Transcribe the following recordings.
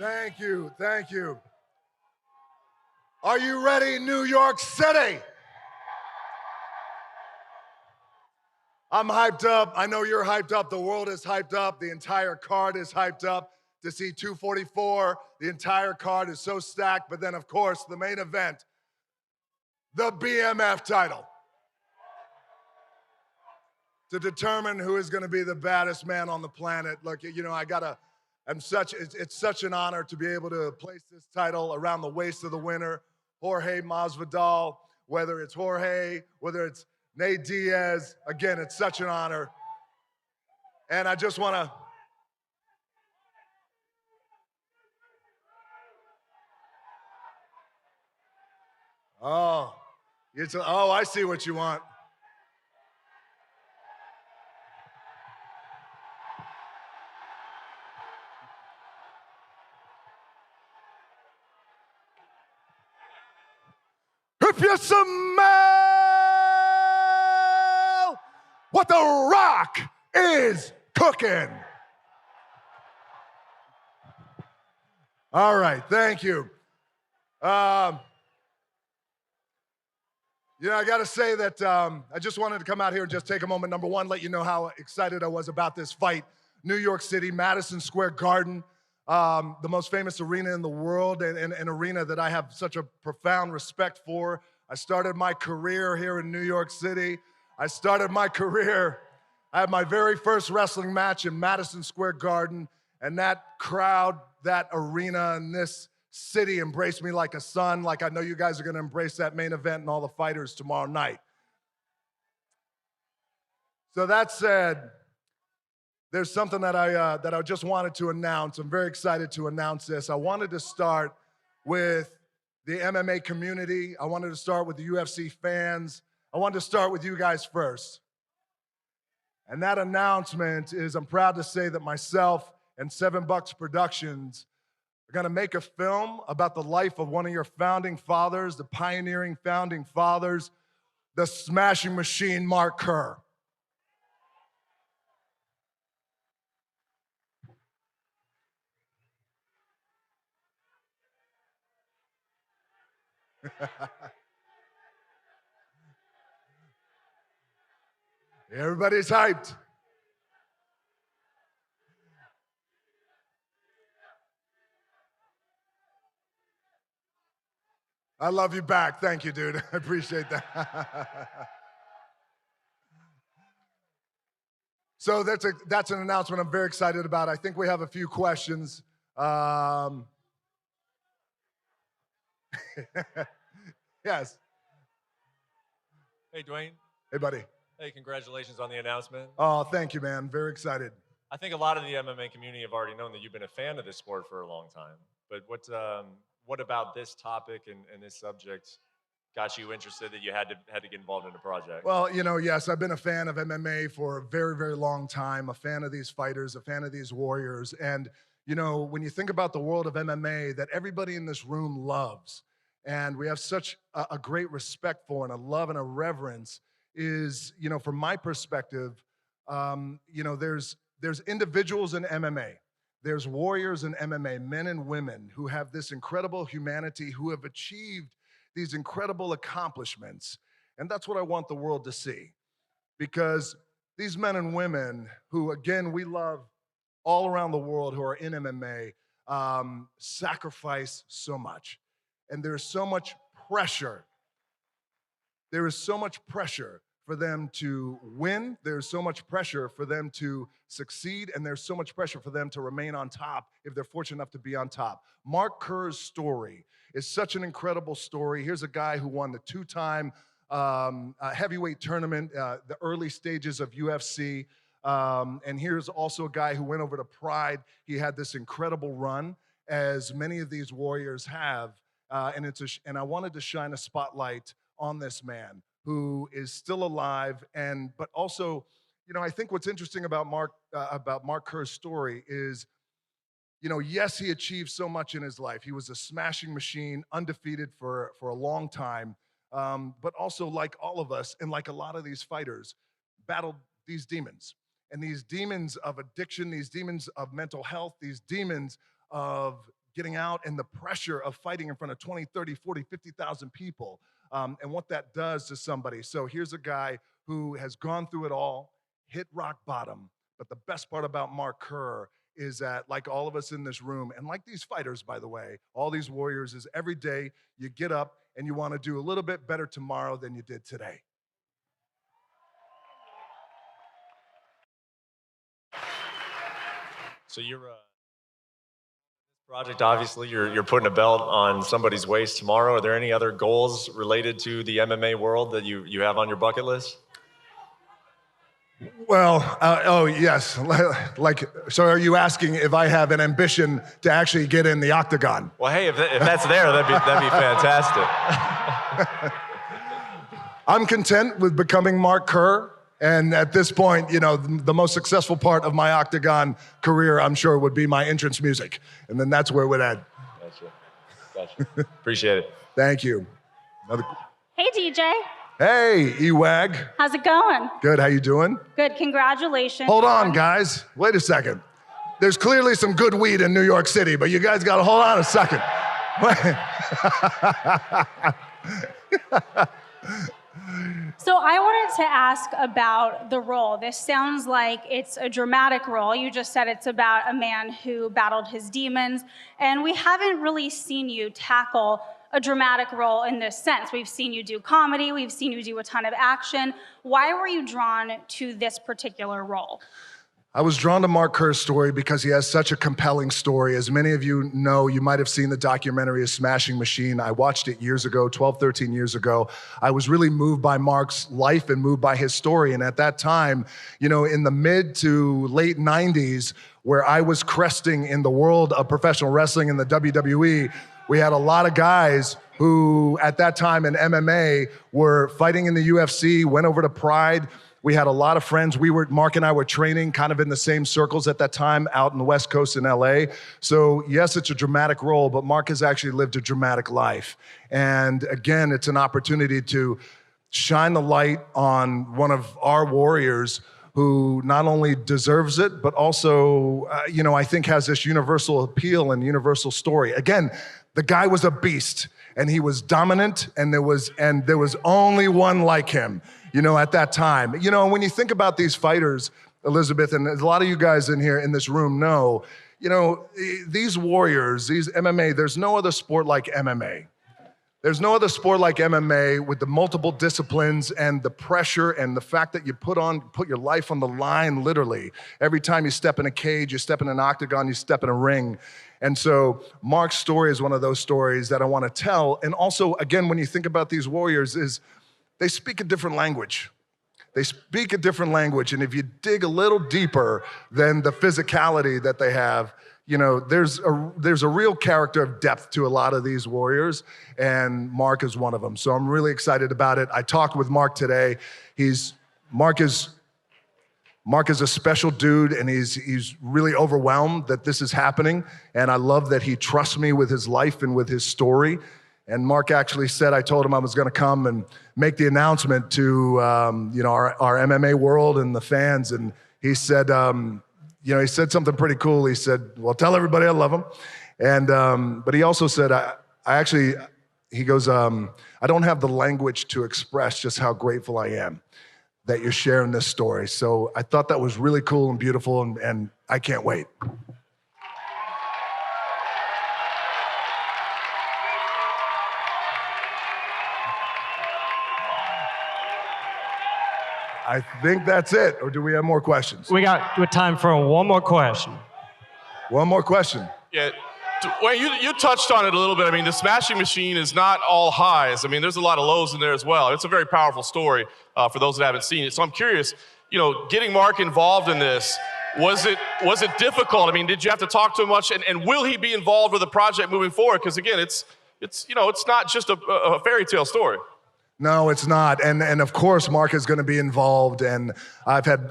Thank you, thank you. Are you ready, New York City? I'm hyped up. I know you're hyped up. The world is hyped up. The entire card is hyped up to see 244. The entire card is so stacked. But then, of course, the main event, the BMF title, to determine who is going to be the baddest man on the planet. Look, you know, it's such an honor to be able to place this title around the waist of the winner, Jorge Masvidal. Whether it's Jorge, whether it's Nate Diaz, again, it's such an honor. And I just want to, I see what you want. If you smell what the Rock is cooking. All right, thank you. You know, I got to say that I just wanted to come out here and just take a moment. Number one, let you know how excited I was about this fight. New York City, Madison Square Garden, the most famous arena in the world, and an arena that I have such a profound respect for. I started my career here in New York City. I had my very first wrestling match in Madison Square Garden, and that crowd, that arena, and this city embraced me like a son, like I know you guys are gonna embrace that main event and all the fighters tomorrow night. So that said, there's something that I just wanted to announce. I'm very excited to announce this. I wanted to start with the MMA community. I wanted to start with the UFC fans. I wanted to start with you guys first. And that announcement is, I'm proud to say that myself and Seven Bucks Productions are gonna make a film about the life of one of your founding fathers, the pioneering founding fathers, the smashing machine, Mark Kerr. Everybody's hyped. I love you back. Thank you, dude. I appreciate that. So that's an announcement I'm very excited about. I think we have a few questions. Yes. Hey, Dwayne. Hey, buddy. Hey, congratulations on the announcement. Oh, thank you, man. Very excited. I think a lot of the MMA community have already known that you've been a fan of this sport for a long time. But what about this topic and this subject got you interested that you had to get involved in the project? Well, you know, yes, I've been a fan of MMA for a very, very long time, a fan of these fighters, a fan of these warriors. And, you know, when you think about the world of MMA that everybody in this room loves, and we have such a great respect for and a love and a reverence is, you know, from my perspective, you know, there's individuals in MMA, there's warriors in MMA, men and women who have this incredible humanity, who have achieved these incredible accomplishments. And that's what I want the world to see. Because these men and women who, again, we love all around the world who are in MMA, sacrifice so much. And there's so much pressure. There is so much pressure for them to win. There's so much pressure for them to succeed. And there's so much pressure for them to remain on top if they're fortunate enough to be on top. Mark Kerr's story is such an incredible story. Here's a guy who won the two-time heavyweight tournament, the early stages of UFC. And here's also a guy who went over to Pride. He had this incredible run, as many of these warriors have. And I wanted to shine a spotlight on this man who is still alive, but also, you know, I think what's interesting about Mark Kerr's story is, you know, yes, he achieved so much in his life. He was a smashing machine, undefeated for a long time, but also, like all of us and like a lot of these fighters, battled these demons. And these demons of addiction, these demons of mental health, these demons of getting out and the pressure of fighting in front of 20, 30, 40, 50,000 people, and what that does to somebody. So here's a guy who has gone through it all, hit rock bottom. But the best part about Mark Kerr is that, like all of us in this room, and like these fighters, by the way, all these warriors, is every day you get up and you want to do a little bit better tomorrow than you did today. So you're project, obviously, you're putting a belt on somebody's waist tomorrow. Are there any other goals related to the MMA world that you have on your bucket list? Well, oh yes, so are you asking if I have an ambition to actually get in the octagon? Well, hey, if that's there, that'd be fantastic. I'm content with becoming Mark Kerr, and at this point, the most successful part of my octagon career, I'm sure, would be my entrance music, and then that's where it would end. Gotcha. Appreciate it. Thank you. Hey, DJ. Hey, Ewag. How's it going? Good, how you doing? Good, congratulations. Hold on, guys. Wait a second. There's clearly some good weed in New York City, but you guys gotta hold on a second. So I wanted to ask about the role. This sounds like it's a dramatic role. You just said it's about a man who battled his demons, and we haven't really seen you tackle a dramatic role in this sense. We've seen you do comedy, we've seen you do a ton of action. Why were you drawn to this particular role? I was drawn to Mark Kerr's story because he has such a compelling story. As many of you know, you might have seen the documentary, A Smashing Machine. I watched it years ago, 12, 13 years ago. I was really moved by Mark's life and moved by his story. And at that time, in the mid to late 90s, where I was cresting in the world of professional wrestling in the WWE, we had a lot of guys who, at that time in MMA, were fighting in the UFC, went over to Pride. We had a lot of friends. Mark and I were training kind of in the same circles at that time out in the West Coast in LA. So yes, it's a dramatic role, but Mark has actually lived a dramatic life. And again, it's an opportunity to shine the light on one of our warriors who not only deserves it, but also, I think has this universal appeal and universal story. Again, the guy was a beast, and he was dominant, and there was only one like him, at that time. When you think about these fighters, Elizabeth, and a lot of you guys in here in this room know, these warriors, these MMA, there's no other sport like MMA. There's no other sport like MMA with the multiple disciplines and the pressure and the fact that you put your life on the line, literally. Every time you step in a cage, you step in an octagon, you step in a ring. And so Mark's story is one of those stories that I want to tell. And also, again, when you think about these warriors, is they speak a different language. They speak a different language. And if you dig a little deeper than the physicality that they have, there's a real character of depth to a lot of these warriors, and Mark is one of them. So I'm really excited about it. I talked with Mark today. Mark is a special dude, and he's really overwhelmed that this is happening. And I love that he trusts me with his life and with his story. And Mark actually said, I told him I was going to come and make the announcement to our MMA world and the fans. And he said, he said something pretty cool. He said, well, tell everybody I love them. And but he also said, he goes, I don't have the language to express just how grateful I am that you're sharing this story. So I thought that was really cool and beautiful, and I can't wait. I think that's it. Or do we have more questions? We got time for one more question. One more question. Yeah. Wayne, you touched on it a little bit. I mean, the Smashing Machine is not all highs. I mean, there's a lot of lows in there as well. It's a very powerful story for those that haven't seen it. So I'm curious, getting Mark involved in this, was it difficult? I mean, did you have to talk to him much? And will he be involved with the project moving forward? Because again, it's not just a fairy tale story. No, it's not. And of course, Mark is going to be involved. And I've had,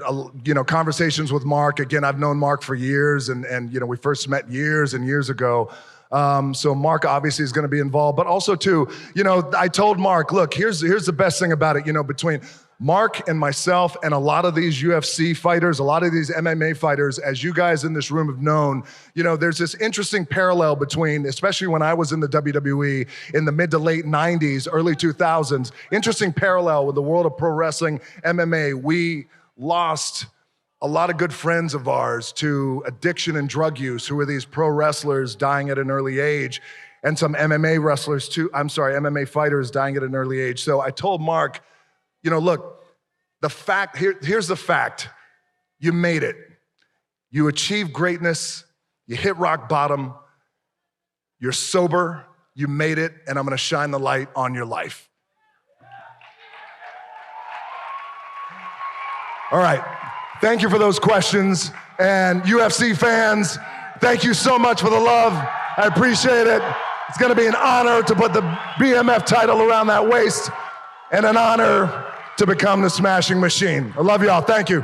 conversations with Mark. Again, I've known Mark for years. And we first met years and years ago. So Mark obviously is going to be involved, but also too, I told Mark, look, here's the best thing about it, between Mark and myself and a lot of these UFC fighters, a lot of these MMA fighters, as you guys in this room have known, there's this interesting parallel between, especially when I was in the WWE in the mid to late 90s, early 2000s, interesting parallel with the world of pro wrestling, MMA. We lost a lot of good friends of ours to addiction and drug use, who were these pro wrestlers dying at an early age, and some MMA fighters dying at an early age. So I told Mark, look, here's the fact. You made it. You achieved greatness. You hit rock bottom. You're sober. You made it, and I'm gonna shine the light on your life. All right. Thank you for those questions. And UFC fans, thank you so much for the love. I appreciate it. It's gonna be an honor to put the BMF title around that waist, and an honor to become the Smashing Machine. I love y'all. Thank you.